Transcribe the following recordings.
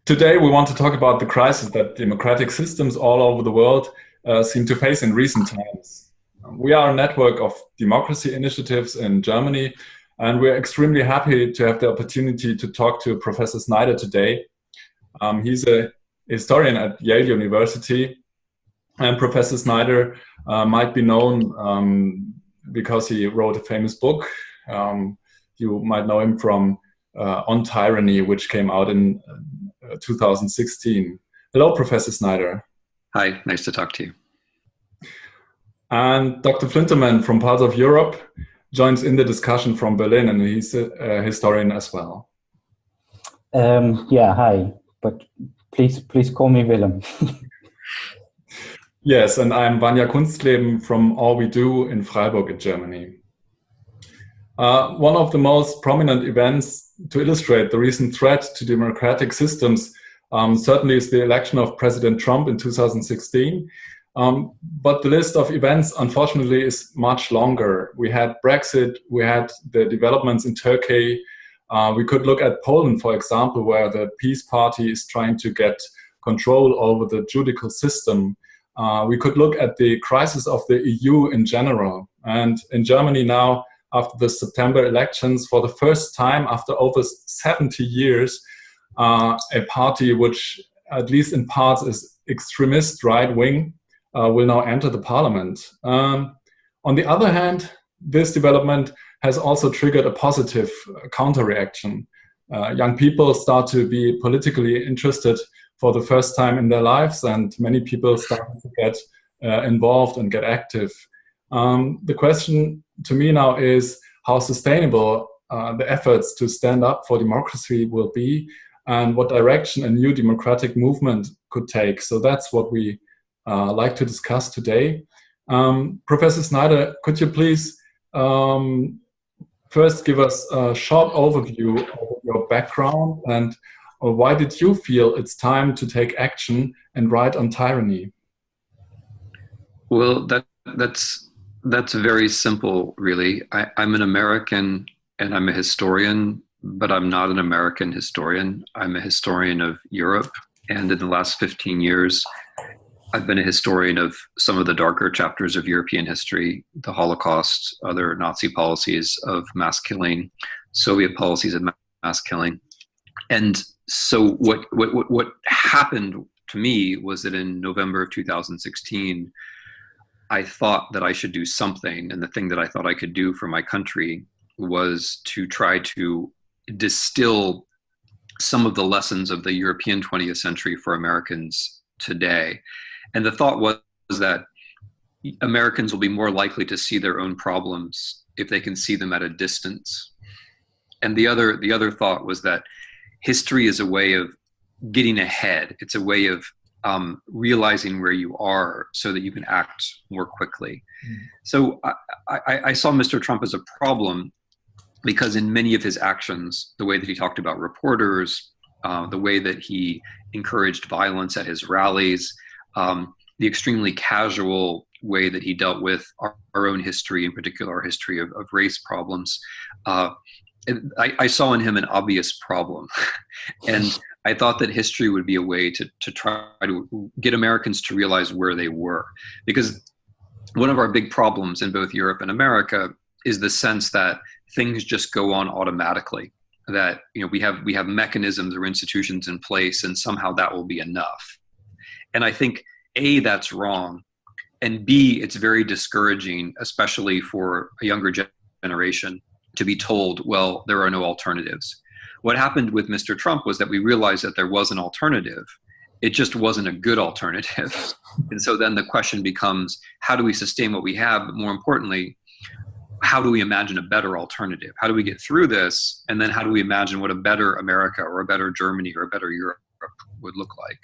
Today, we want to talk about the crisis that democratic systems all over the world seem to face in recent times. We are a network of democracy initiatives in Germany, and we're extremely happy to have the opportunity to talk to Professor Snyder today. He's a historian at Yale University, and Professor Snyder might be known because he wrote a famous book. You might know him from On Tyranny, which came out in 2016. Hello, Professor Snyder. Hi, nice to talk to you. And Dr. Flinterman from parts of Europe joins in the discussion from Berlin, and he's a historian as well. Yeah, hi, but please call me WIllem. Yes, and I'm Wanja Kunstleben from AllWeDo in Freiburg in Germany. One of the most prominent events to illustrate the recent threat to democratic systems certainly is the election of President Trump in 2016. But the list of events, unfortunately, is much longer. We had Brexit, we had the developments in Turkey. We could look at Poland, for example, where the Peace Party is trying to get control over the judicial system. We could look at the crisis of the EU in general. And in Germany now, after the September elections, for the first time after over 70 years, a party which, at least in parts, is extremist right-wing, will now enter the parliament. On the other hand, this development has also triggered a positive counter-reaction. Young people start to be politically interested for the first time in their lives, and many people start to get involved and get active. The question to me now is how sustainable the efforts to stand up for democracy will be, and what direction a new democratic movement could take. So that's what we like to discuss today. Professor Snyder, could you please first give us a short overview of your background, and why did you feel it's time to take action and write on tyranny? Well, that's very simple, really. I'm an American and I'm a historian, but I'm not an American historian. I'm a historian of Europe, and in the last 15 years, I've been a historian of some of the darker chapters of European history: the Holocaust, other Nazi policies of mass killing, Soviet policies of mass killing. And so what happened to me was that in November of 2016, I thought that I should do something, and the thing that I thought I could do for my country was to try to distill some of the lessons of the European 20th century for Americans today. And the thought was that Americans will be more likely to see their own problems if they can see them at a distance. And the other thought was that history is a way of getting ahead. It's a way of realizing where you are so that you can act more quickly. So I saw Mr. Trump as a problem because in many of his actions, the way that he talked about reporters, the way that he encouraged violence at his rallies, the extremely casual way that he dealt with our own history, in particular our history of race problems, I saw in him an obvious problem. And I thought that history would be a way to try to get Americans to realize where they were. Because one of our big problems in both Europe and America is the sense that things just go on automatically, that we have mechanisms or institutions in place and somehow that will be enough. And I think A, that's wrong, and B, it's very discouraging, especially for a younger generation, to be told, well, there are no alternatives. What happened with Mr. Trump was that we realized that there was an alternative. It just wasn't a good alternative. And so then the question becomes, how do we sustain what we have? But more importantly, how do we imagine a better alternative? How do we get through this? And then how do we imagine what a better America or a better Germany or a better Europe would look like?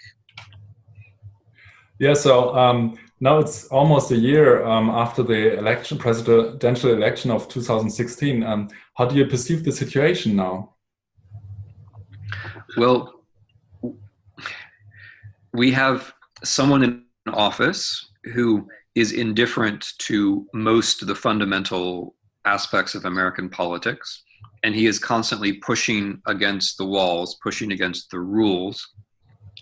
Yeah, so now it's almost a year after the presidential election of 2016. How do you perceive the situation now? Well, we have someone in office who is indifferent to most of the fundamental aspects of American politics, and he is constantly pushing against the walls, pushing against the rules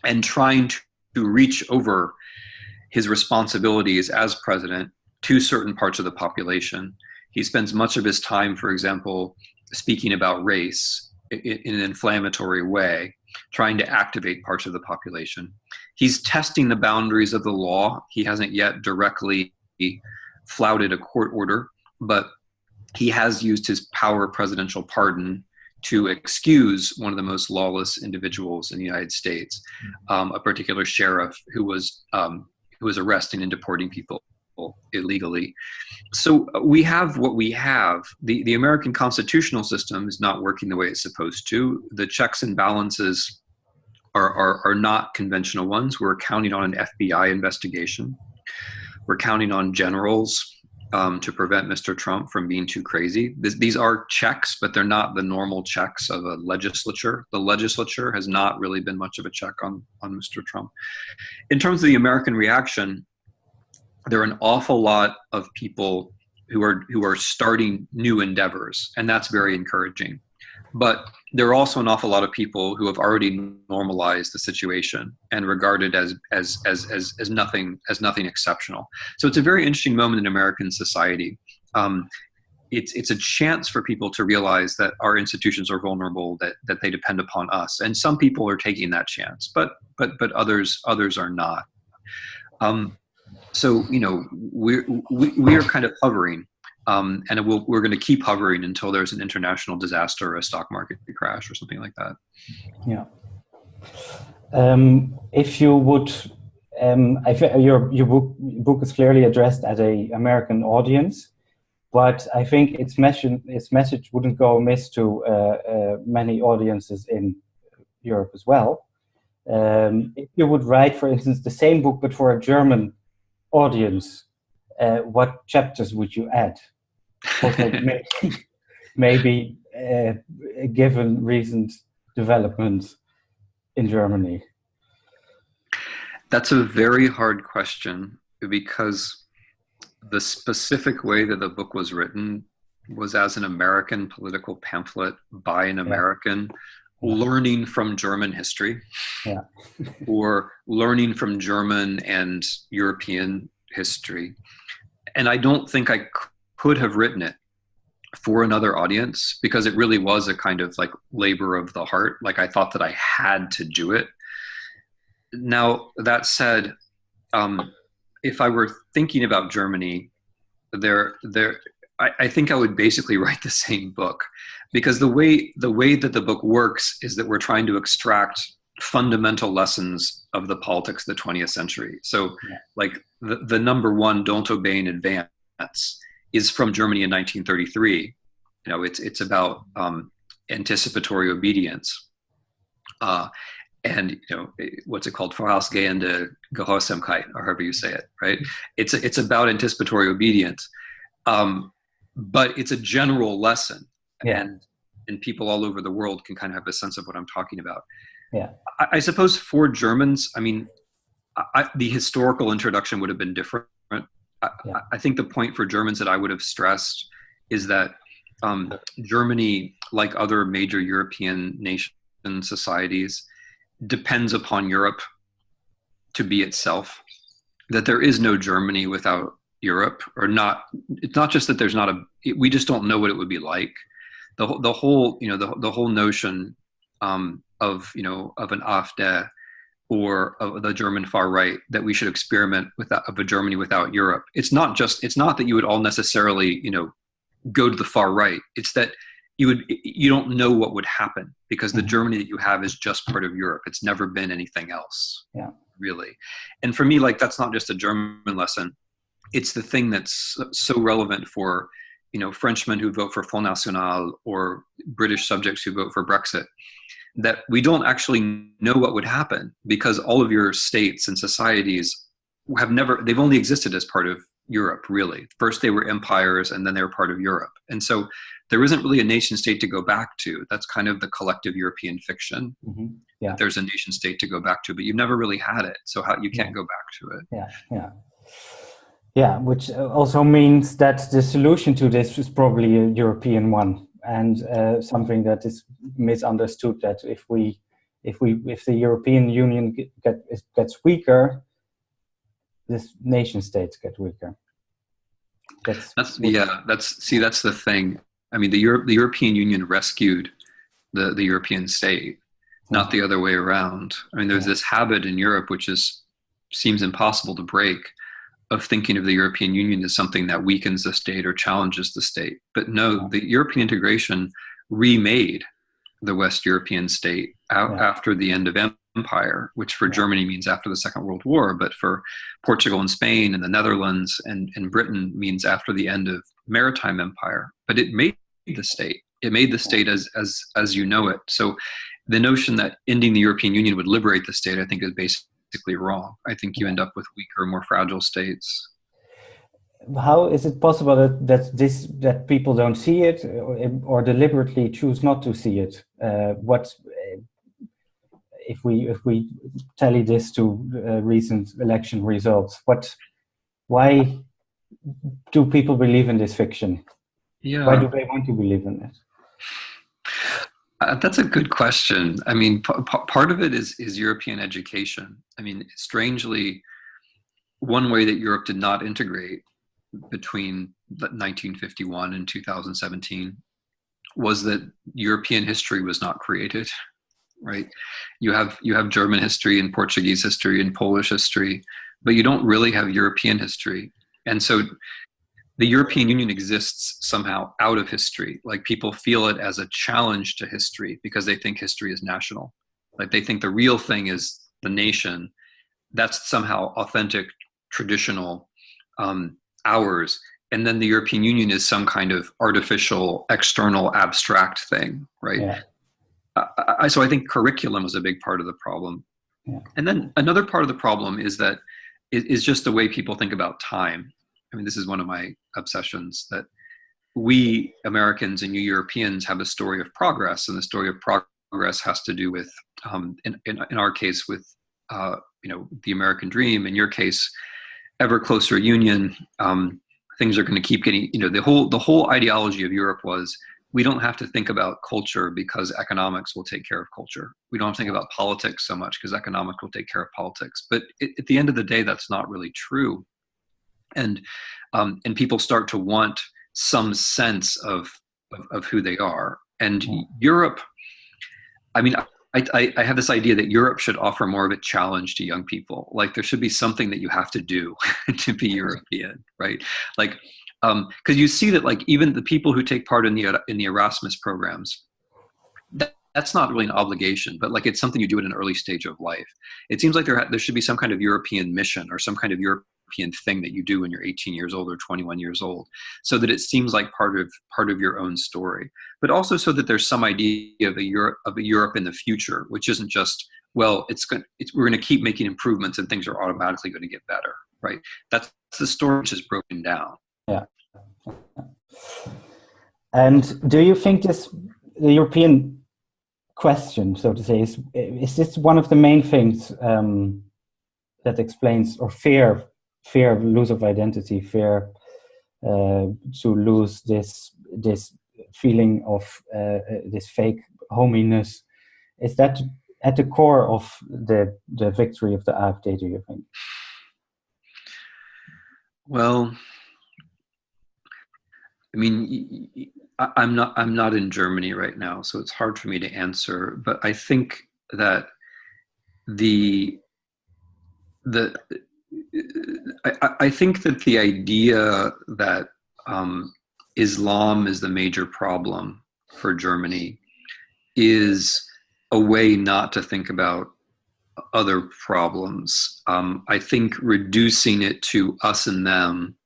and trying to reach over his responsibilities as president to certain parts of the population. He spends much of his time, for example, speaking about race in an inflammatory way, trying to activate parts of the population. He's testing the boundaries of the law. He hasn't yet directly flouted a court order, but he has used his power presidential pardon to excuse one of the most lawless individuals in the United States, a particular sheriff who was arresting and deporting people illegally. So we have what we have. The American constitutional system is not working the way it's supposed to. The checks and balances are not conventional ones. We're counting on an FBI investigation. We're counting on generals to prevent Mr. Trump from being too crazy. These are checks, but they're not the normal checks of a legislature. The legislature has not really been much of a check on Mr. Trump. In terms of the American reaction, there are an awful lot of people who are starting new endeavors, and that's very encouraging. But there are also an awful lot of people who have already normalized the situation and regard it as nothing exceptional. So it's a very interesting moment in American society. It's a chance for people to realize that our institutions are vulnerable, that they depend upon us, and some people are taking that chance, but others are not. So we are kind of hovering. And we're going to keep hovering until there's an international disaster or a stock market crash or something like that. Yeah. If you would, your book is clearly addressed at an American audience, but I think its message wouldn't go amiss to many audiences in Europe as well. If you would write, for instance, the same book but for a German audience, what chapters would you add? Also, maybe given recent developments in Germany. That's a very hard question, because the specific way that the book was written was as an American political pamphlet by an American, learning from German history, or learning from German and European history. And I don't think I could have written it for another audience, because it really was a kind of like labor of the heart. Like, I thought that I had to do it. Now, that said, if I were thinking about Germany, I think I would basically write the same book, because the way that the book works is that we're trying to extract fundamental lessons of the politics of the 20th century. So like the number one, don't obey in advance, is from Germany in 1933. It's about anticipatory obedience. And what's it called? Vorausgehende Gehorsamkeit, or however you say it, right? It's about anticipatory obedience. But it's a general lesson, and people all over the world can kind of have a sense of what I'm talking about. Yeah, I suppose for Germans, I mean, the historical introduction would have been different. I think the point for Germans that I would have stressed is that Germany, like other major European nation societies, depends upon Europe to be itself. That there is no Germany without Europe, or not. It's not just that there's not we just don't know what it would be like. The whole notion of an AfD or of the German far right, that we should experiment with of a Germany without Europe. It's not that you would all necessarily go to the far right. It's that you don't know what would happen, because the Germany that you have is just part of Europe. It's never been anything else, really. And for me, like, that's not just a German lesson. It's the thing that's so relevant for Frenchmen who vote for Front National, or British subjects who vote for Brexit, that we don't actually know what would happen, because all of your states and societies they've only existed as part of Europe, really. First they were empires, and then they were part of Europe. And so there isn't really a nation state to go back to. That's kind of the collective European fiction. Mm-hmm. Yeah. There's a nation state to go back to, but you've never really had it. So you can't go back to it. Yeah, which also means that the solution to this is probably a European one, and something that is misunderstood, that if we if the European Union gets weaker, this nation states get weaker. That's the thing. I mean, the European Union rescued the European state, not the other way around. I mean, there's this habit in Europe which seems impossible to break, of thinking of the European Union as something that weakens the state or challenges the state. But no, the European integration remade the West European state after the end of empire, which for Germany means after the Second World War, but for Portugal and Spain and the Netherlands and Britain means after the end of maritime empire. But it made the state. It made the state as you know it. So the notion that ending the European Union would liberate the state, I think, is basically wrong. I think you end up with weaker, more fragile states. How is it possible that people don't see it, or deliberately choose not to see it? If we tally this to recent election results, why do people believe in this fiction? Yeah. Why do they want to believe in it? That's a good question. I mean, part of it is European education. I mean, strangely, one way that Europe did not integrate between 1951 and 2017 was that European history was not created, right? You have German history and Portuguese history and Polish history, but you don't really have European history. And so the European Union exists somehow out of history. Like, people feel it as a challenge to history because they think history is national. Like, they think the real thing is the nation. That's somehow authentic, traditional, ours. And then the European Union is some kind of artificial, external, abstract thing, right? Yeah. So I think curriculum is a big part of the problem. Yeah. And then another part of the problem is that is just the way people think about time. I mean, this is one of my obsessions, that we Americans and you Europeans have a story of progress, and the story of progress has to do with, in our case, with the American dream. In your case, ever closer union. Things are going to keep getting. The whole ideology of Europe was, we don't have to think about culture because economics will take care of culture. We don't have to think about politics so much because economics will take care of politics. But at the end of the day, that's not really true. And people start to want some sense of who they are. And Europe, I mean, I have this idea that Europe should offer more of a challenge to young people. Like, there should be something that you have to do to be European, right? Like, because you see that, like, even the people who take part in the Erasmus programs, that's not really an obligation, but like, it's something you do at an early stage of life. It seems like there should be some kind of European mission or some kind of European thing that you do when you're 18 years old or 21 years old, so that it seems like part of your own story, but also so that there's some idea of a Europe in the future, which isn't just, well, we're going to keep making improvements and things are automatically going to get better, right? That's the story which is broken down. Yeah. And do you think the European question, so to say, is this one of the main things that explains, or fear of loss of identity, fear to lose this feeling of this fake hominess? Is that at the core of the victory of the AfD, do you think? Well, I mean, I'm not in Germany right now, so it's hard for me to answer. But I think that I think that the idea that Islam is the major problem for Germany is a way not to think about other problems. I think reducing it to us and them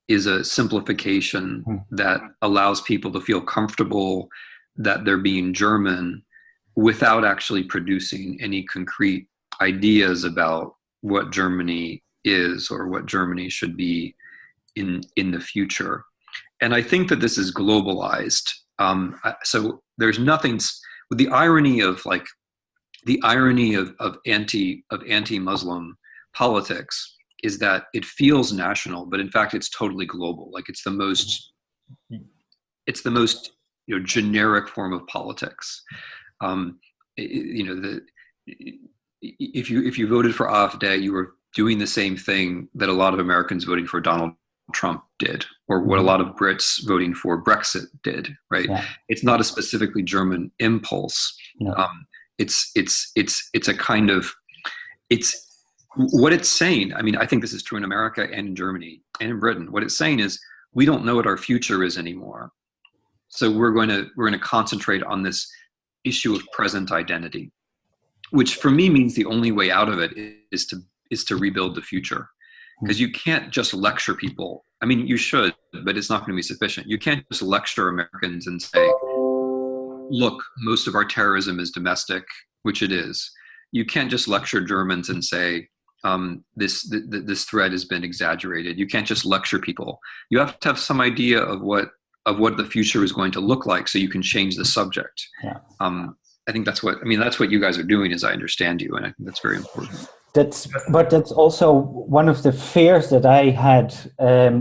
is a simplification that allows people to feel comfortable that they're being German without actually producing any concrete ideas about what Germany is or what Germany should be in the future. And I think that this is globalized. So there's nothing with the irony of anti-Muslim politics is that it feels national, but in fact it's totally global. Like, it's the most generic form of politics. if you voted for AfD, you were doing the same thing that a lot of Americans voting for Donald Trump did, or what a lot of Brits voting for Brexit did, right? Yeah. It's not a specifically German impulse. No. It's a kind of, it's what it's saying. I mean, I think this is true in America and in Germany and in Britain. What it's saying is, we don't know what our future is anymore. So we're going to concentrate on this issue of present identity, which for me means the only way out of it is to rebuild the future. Because you can't just lecture people. I mean, you should, but it's not going to be sufficient. You can't just lecture Americans and say, look, most of our terrorism is domestic, which it is. You can't just lecture Germans and say, this threat has been exaggerated. You can't just lecture people. You have to have some idea of what the future is going to look like, so you can change the subject. Yeah. I think that's what you guys are doing, as I understand you, and I think that's very important. But that's also one of the fears that I had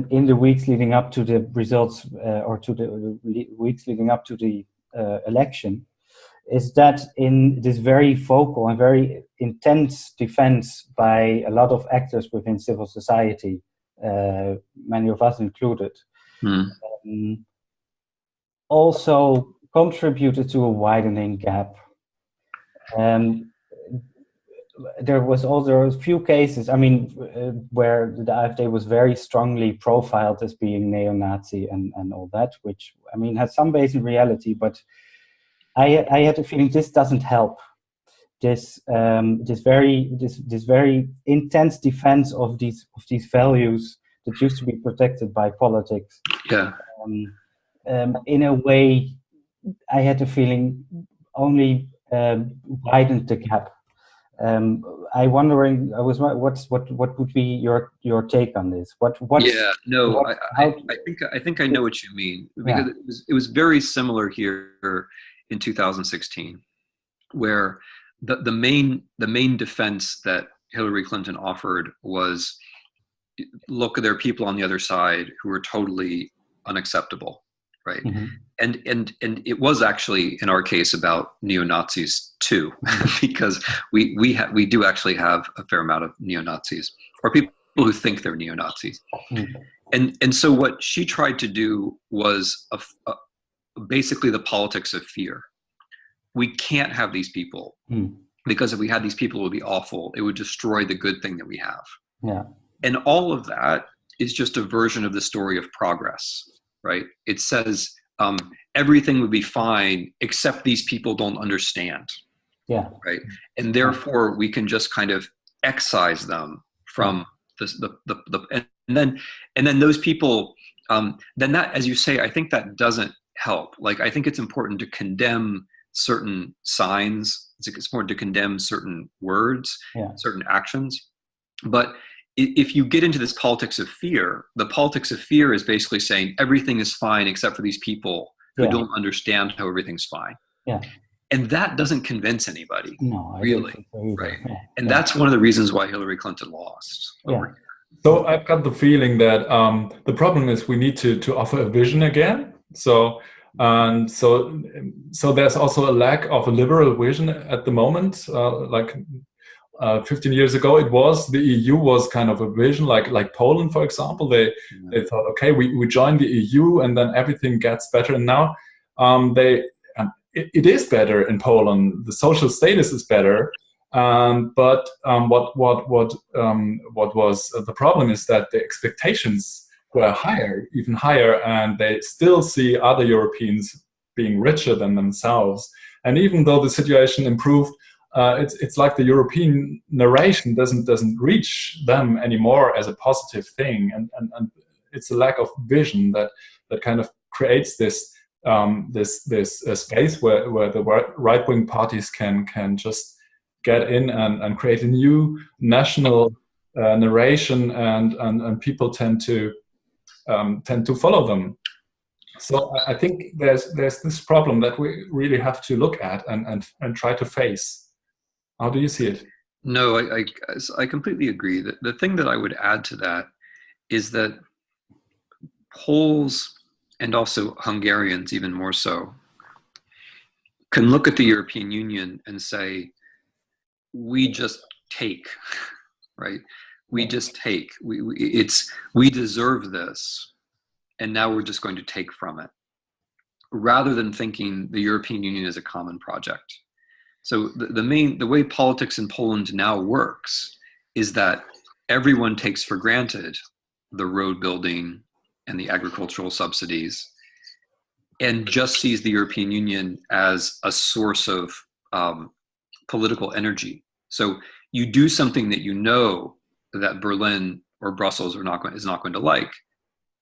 in the weeks leading up to the results, or to the weeks leading up to the election, is that in this very vocal and very intense defense by a lot of actors within civil society, many of us included, also contributed to a widening gap. There was also a few cases, I mean, where the AfD was very strongly profiled as being neo-Nazi and all that, which, I mean, has some base in reality, but I had a feeling this doesn't help. This very intense defense of these values that used to be protected by politics. Yeah. In a way, I had a feeling only widened the gap. I what would be your take on this? I think I know what you mean, because it was very similar here in 2016, where the main defense that Hillary Clinton offered was, look, there are people on the other side who are totally unacceptable, right? Mm-hmm. And it was actually, in our case, about neo-Nazis too, because we do actually have a fair amount of neo-Nazis, or people who think they're neo-Nazis. Mm-hmm. And so what she tried to do was basically the politics of fear. We can't have these people, because if we had these people, it would be awful. It would destroy the good thing that we have. Yeah. And all of that is just a version of the story of progress, right? It says everything would be fine except these people don't understand. Yeah. Right. And therefore we can just kind of excise them from and then those people, then that, as you say, I think that doesn't help. Like, I think it's important to condemn certain signs. It's important to condemn certain words, certain actions. But if you get into this politics of fear, the politics of fear is basically saying everything is fine except for these people who don't understand how everything's fine. Yeah. And that doesn't convince anybody, really. Right. Yeah. And that's one of the reasons why Hillary Clinton lost. So I've got the feeling that the problem is we need to offer a vision again. So there's also a lack of a liberal vision at the moment. 15 years ago, the EU was kind of a vision, like Poland, for example. They thought, okay, we join the EU and then everything gets better. And now it is better in Poland. The social status is better. But what was the problem is that the expectations were higher, even higher, and they still see other Europeans being richer than themselves. And even though the situation improved, it's like the European narration doesn't reach them anymore as a positive thing, and it's a lack of vision that kind of creates this space where the right-wing parties can just get in and create a new national narration, and people tend to follow them. So I think there's this problem that we really have to look at and try to face. How do you see it? No, I completely agree. The thing that I would add to that is that Poles, and also Hungarians even more so, can look at the European Union and say, we just take, right? We just take. We deserve this, and now we're just going to take from it, rather than thinking the European Union is a common project. So the way politics in Poland now works is that everyone takes for granted the road building and the agricultural subsidies, and just sees the European Union as a source of political energy. So you do something that you know that Berlin or Brussels is not going to like,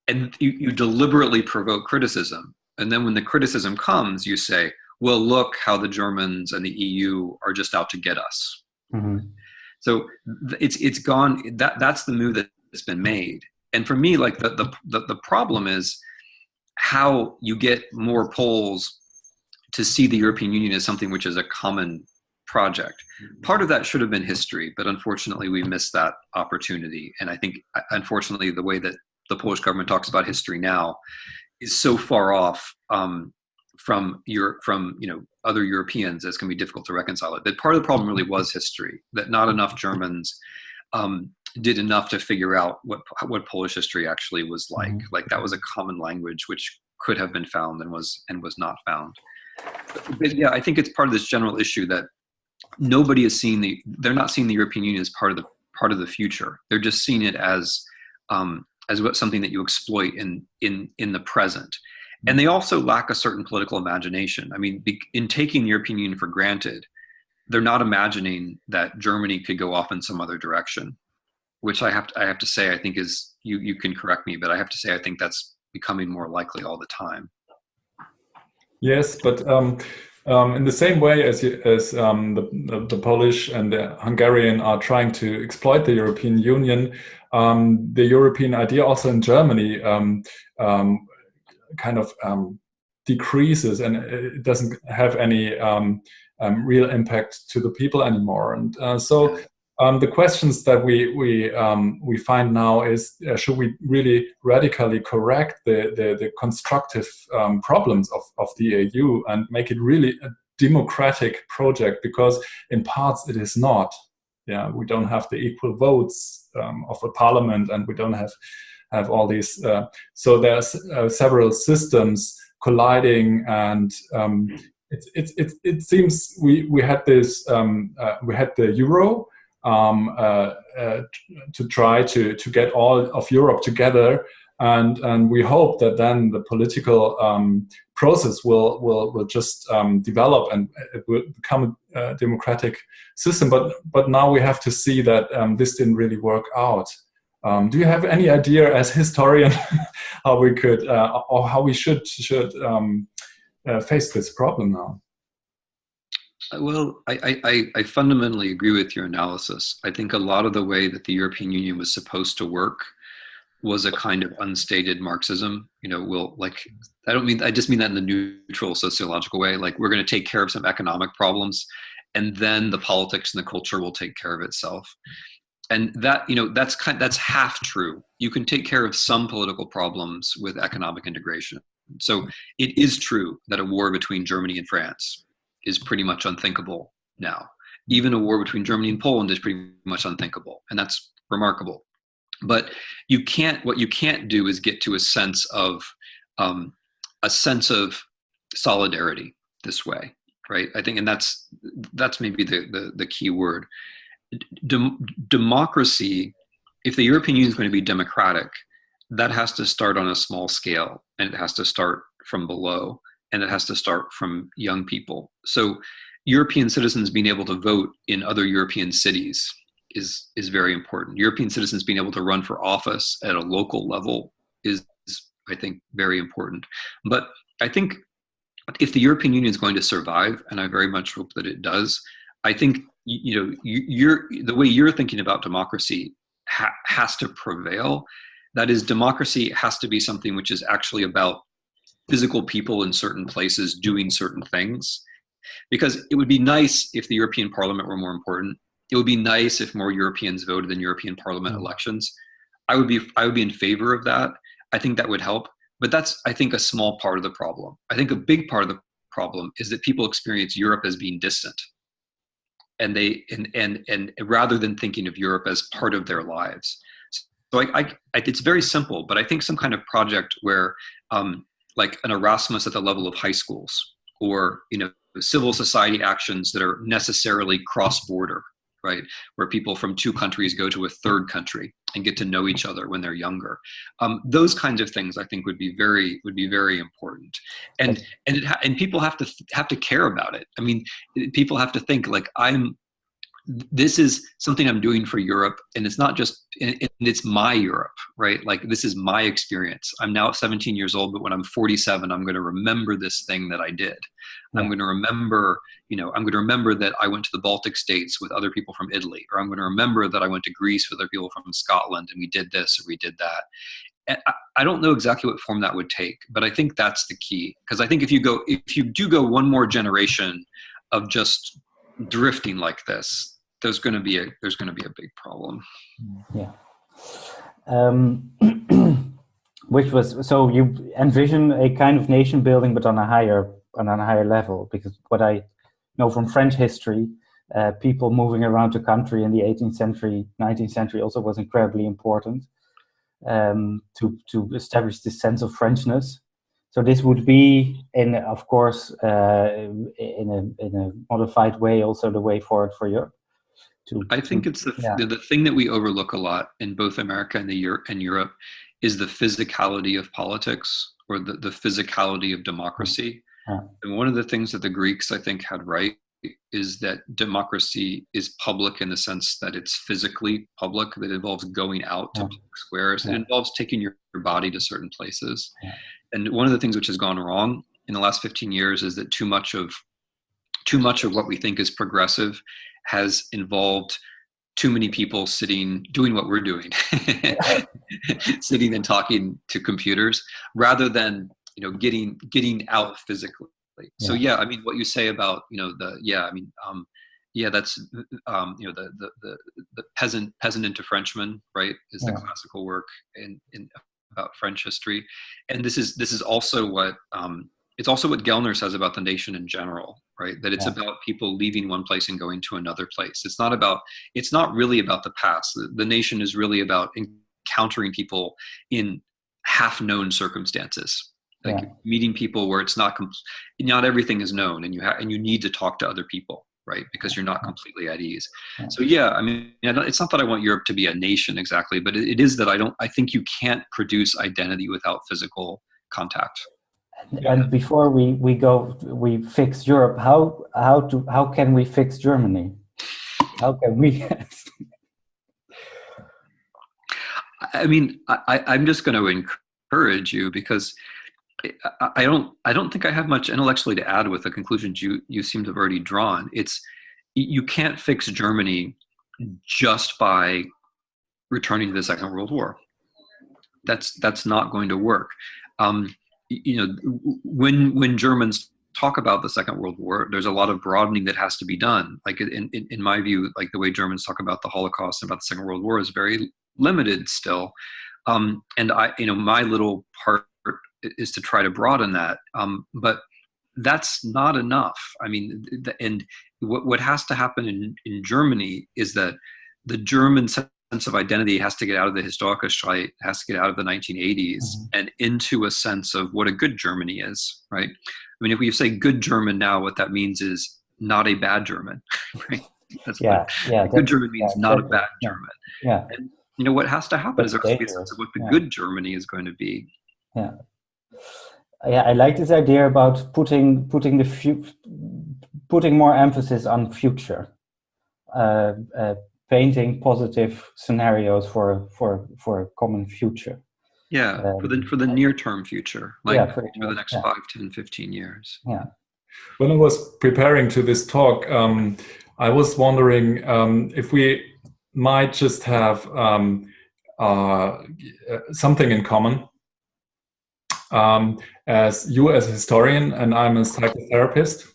and you deliberately provoke criticism. And then when the criticism comes, you say, well, look how the Germans and the EU are just out to get us. Mm-hmm. So it's gone. That's the move that's been made. And for me, like the problem is how you get more Poles to see the European Union as something which is a common project. Part of that should have been history, but unfortunately we missed that opportunity. And I think, unfortunately, the way that the Polish government talks about history now is so far off from other Europeans, it's going to be difficult to reconcile it. But part of the problem really was history, that not enough Germans did enough to figure out what Polish history actually was like. Mm-hmm. Like that was a common language which could have been found and was not found. But yeah, I think it's part of this general issue that nobody is seeing they're not seeing the European Union as part of the future. They're just seeing it as something that you exploit in the present. And they also lack a certain political imagination. I mean, in taking the European Union for granted, they're not imagining that Germany could go off in some other direction, which I have to say, I think is, you can correct me, but I have to say, I think that's becoming more likely all the time. Yes, but in the same way as the Polish and the Hungarian are trying to exploit the European Union, the European idea also in Germany kind of decreases, and it doesn't have any real impact to the people anymore. And so the questions that we find now is, should we really radically correct the constructive problems of the EU and make it really a democratic project? Because in parts it is not. Yeah, we don't have the equal votes of a parliament, and we don't have all these. So there's several systems colliding, and it seems we had this we had the euro. To try to get all of Europe together, and we hope that then the political process will just develop and it will become a democratic system. But now we have to see that this didn't really work out. Do you have any idea, as historian, how we could or how we should face this problem now? Well, I fundamentally agree with your analysis. I think a lot of the way that the European Union was supposed to work was a kind of unstated Marxism. I just mean that in the neutral sociological way. Like, we're going to take care of some economic problems, and then the politics and the culture will take care of itself. And that, that's half true. You can take care of some political problems with economic integration. So it is true that a war between Germany and France is pretty much unthinkable now. Even a war between Germany and Poland is pretty much unthinkable, and that's remarkable. But what you can't do is get to a sense of solidarity this way, right? I think, and that's maybe the key word. Democracy, if the European Union is going to be democratic, that has to start on a small scale, and it has to start from below. And it has to start from young people. So European citizens being able to vote in other European cities is very important. European citizens being able to run for office at a local level is, I think, very important. But I think if the European Union is going to survive, and I very much hope that it does, I think the way you're thinking about democracy has to prevail. That is, democracy has to be something which is actually about physical people in certain places doing certain things. Because it would be nice if the European Parliament were more important. It would be nice if more Europeans voted in European Parliament elections. I would be in favor of that. I think that would help. But that's, I think, a small part of the problem. I think a big part of the problem is that people experience Europe as being distant. and rather than thinking of Europe as part of their lives. So it's very simple, but I think some kind of project where like an Erasmus at the level of high schools, or, you know, civil society actions that are necessarily cross-border, right? Where people from two countries go to a third country and get to know each other when they're younger. Those kinds of things I think would be very important. And people have to care about it. I mean, people have to think like, this is something I'm doing for Europe, and it's not just, it's my Europe, right? Like, this is my experience. I'm now 17 years old, but when I'm 47, I'm going to remember this thing that I did. Yeah. I'm going to remember, you know, I'm going to remember that I went to the Baltic states with other people from Italy, or I'm going to remember that I went to Greece with other people from Scotland, and we did this or we did that. And I don't know exactly what form that would take, but I think that's the key. Because I think if you do go one more generation of just drifting like this, there's going to be a big problem. Yeah. Which was, so you envision a kind of nation building, but on a higher level, because what I know from French history, people moving around the country in the 18th century, 19th century also was incredibly important to establish this sense of Frenchness. So this would be, of course, in a modified way, also the way forward for Europe. I think it's the thing that we overlook a lot in both America and Europe is the physicality of politics, or the physicality of democracy. Yeah. And one of the things that the Greeks, I think, had right is that democracy is public in the sense that it's physically public, that involves going out to public squares. It involves taking your body to certain places. Yeah. And one of the things which has gone wrong in the last 15 years is that too much of what we think is progressive has involved too many people doing what we're doing, sitting and talking to computers, rather than, you know, getting out physically. Yeah. So yeah, I mean, what you say about, you know, that's you know, the peasant into Frenchman, right, is the classical work in about French history, and this is also what it's also what Gellner says about the nation in general, right? That it's about people leaving one place and going to another place. It's not really about the past. The nation is really about encountering people in half-known circumstances, like meeting people where it's not everything is known, and you need to talk to other people, right? Because you're not completely at ease. Yeah. So yeah, I mean, it's not that I want Europe to be a nation exactly, but it is that I think you can't produce identity without physical contact. And before we fix Europe, how can we fix Germany? How can we? I mean, I'm just going to encourage you, because I don't think I have much intellectually to add with the conclusions you seem to have already drawn. You can't fix Germany just by returning to the Second World War. That's not going to work. You know, when Germans talk about the Second World War, there's a lot of broadening that has to be done. Like in my view, like the way Germans talk about the Holocaust and about the Second World War is very limited still. And my little part is to try to broaden that. But that's not enough. I mean, and what has to happen in Germany is that the German sense of identity has to get out of the Historikerstreit, has to get out of the 1980s and into a sense of what a good Germany is, right? I mean, if we say good German now, what that means is not a bad German, right? That's good German means not a bad German. Yeah. And, you know, what has to happen is there has to be a sense of what the good Germany is going to be. Yeah. Yeah, I like this idea about putting more emphasis on future. Painting positive scenarios for a common future. Yeah, for the near-term future, like for the next 5, 10, 15 years. Yeah. When I was preparing to this talk, I was wondering if we might just have something in common. As you as a historian and I'm a psychotherapist.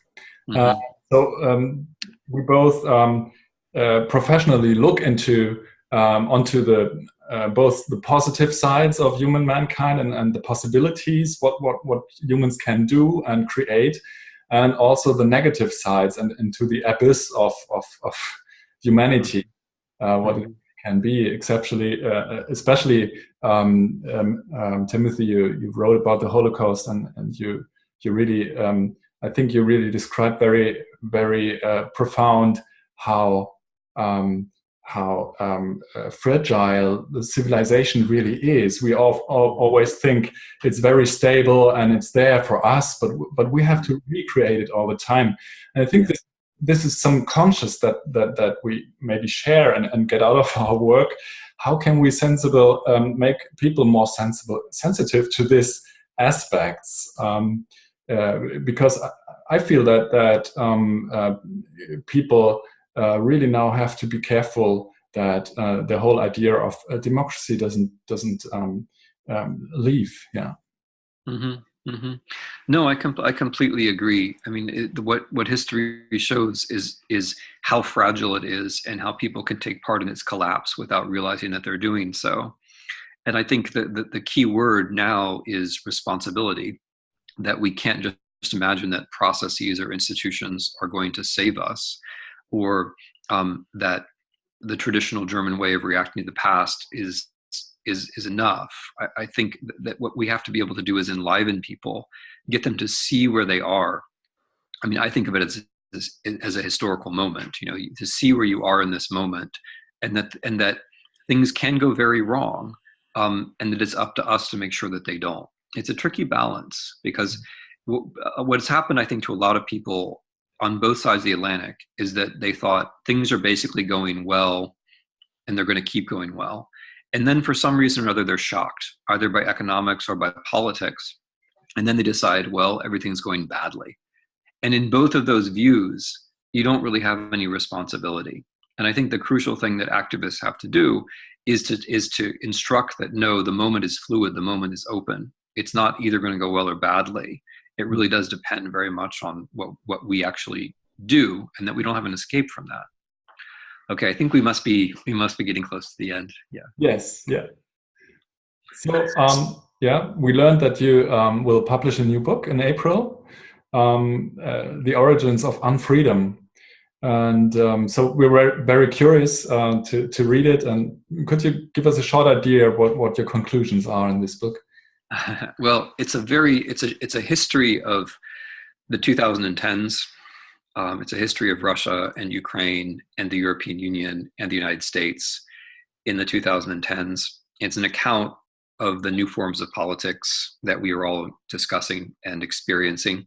So we both professionally look onto the both the positive sides of human mankind and the possibilities, what humans can do and create. and also the negative sides, and into the abyss of humanity, what it can be, especially Timothy, you wrote about the Holocaust, and you really, I think you really described very, very profound how fragile the civilization really is. We always think it's very stable and it's there for us, but we have to recreate it all the time. And I think this is some conscious that we maybe share and get out of our work. How can we make people more sensitive to these aspects? Because I feel that people really now have to be careful that the whole idea of democracy doesn't leave. Yeah. Mm-hmm. Mm-hmm. No, I completely agree. I mean, what history shows is how fragile it is, and how people can take part in its collapse without realizing that they're doing so. And I think that the key word now is responsibility. That we can't just imagine that processes or institutions are going to save us, or that the traditional German way of reacting to the past is enough. I think that what we have to be able to do is enliven people, get them to see where they are. I mean, I think of it as a historical moment, to see where you are in this moment, and that things can go very wrong, and that it's up to us to make sure that they don't. It's a tricky balance, because what's happened, I think, to a lot of people on both sides of the Atlantic is that they thought things are basically going well and they're going to keep going well. And then for some reason or other, they're shocked, either by economics or by politics. And then they decide, well, everything's going badly. And in both of those views, you don't really have any responsibility. And I think the crucial thing that activists have to do is to instruct that, no, the moment is fluid, the moment is open. It's not either going to go well or badly. It really does depend very much on what we actually do, and that we don't have an escape from that. Okay, I think we must be getting close to the end. Yeah. Yes. Yeah. So we learned that you will publish a new book in April, The Origins of Unfreedom, and so we were very curious to read it. And could you give us a short idea of what your conclusions are in this book? Well, it's a history of the 2010s. It's a history of Russia and Ukraine and the European Union and the United States in the 2010s. It's an account of the new forms of politics that we are all discussing and experiencing,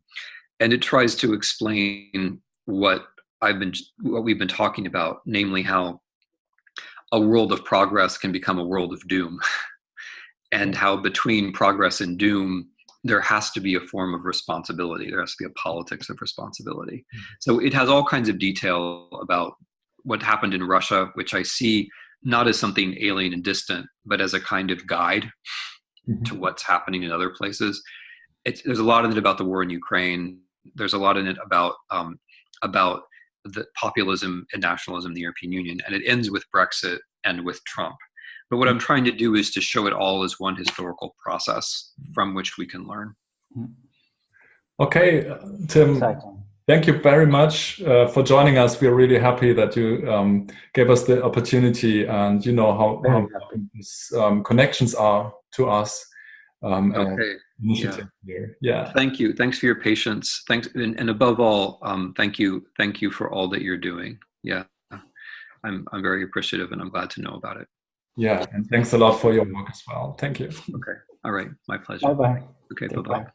and it tries to explain what we've been talking about, namely how a world of progress can become a world of doom. And how between progress and doom, there has to be a form of responsibility. There has to be a politics of responsibility. Mm-hmm. So it has all kinds of detail about what happened in Russia, which I see not as something alien and distant, but as a kind of guide to what's happening in other places. There's a lot in it about the war in Ukraine. There's a lot in it about the populism and nationalism in the European Union. And it ends with Brexit and with Trump. But what I'm trying to do is to show it all as one historical process from which we can learn. Okay, Tim, thank you very much for joining us. We're really happy that you gave us the opportunity, and how these connections are to us. Okay. Initiative here. Yeah. Thank you. Thanks for your patience. Thanks, and above all, thank you for all that you're doing. Yeah, I'm very appreciative, and I'm glad to know about it. Yeah, and thanks a lot for your work as well. Thank you. Okay. All right. My pleasure. Bye-bye. Okay. Bye-bye.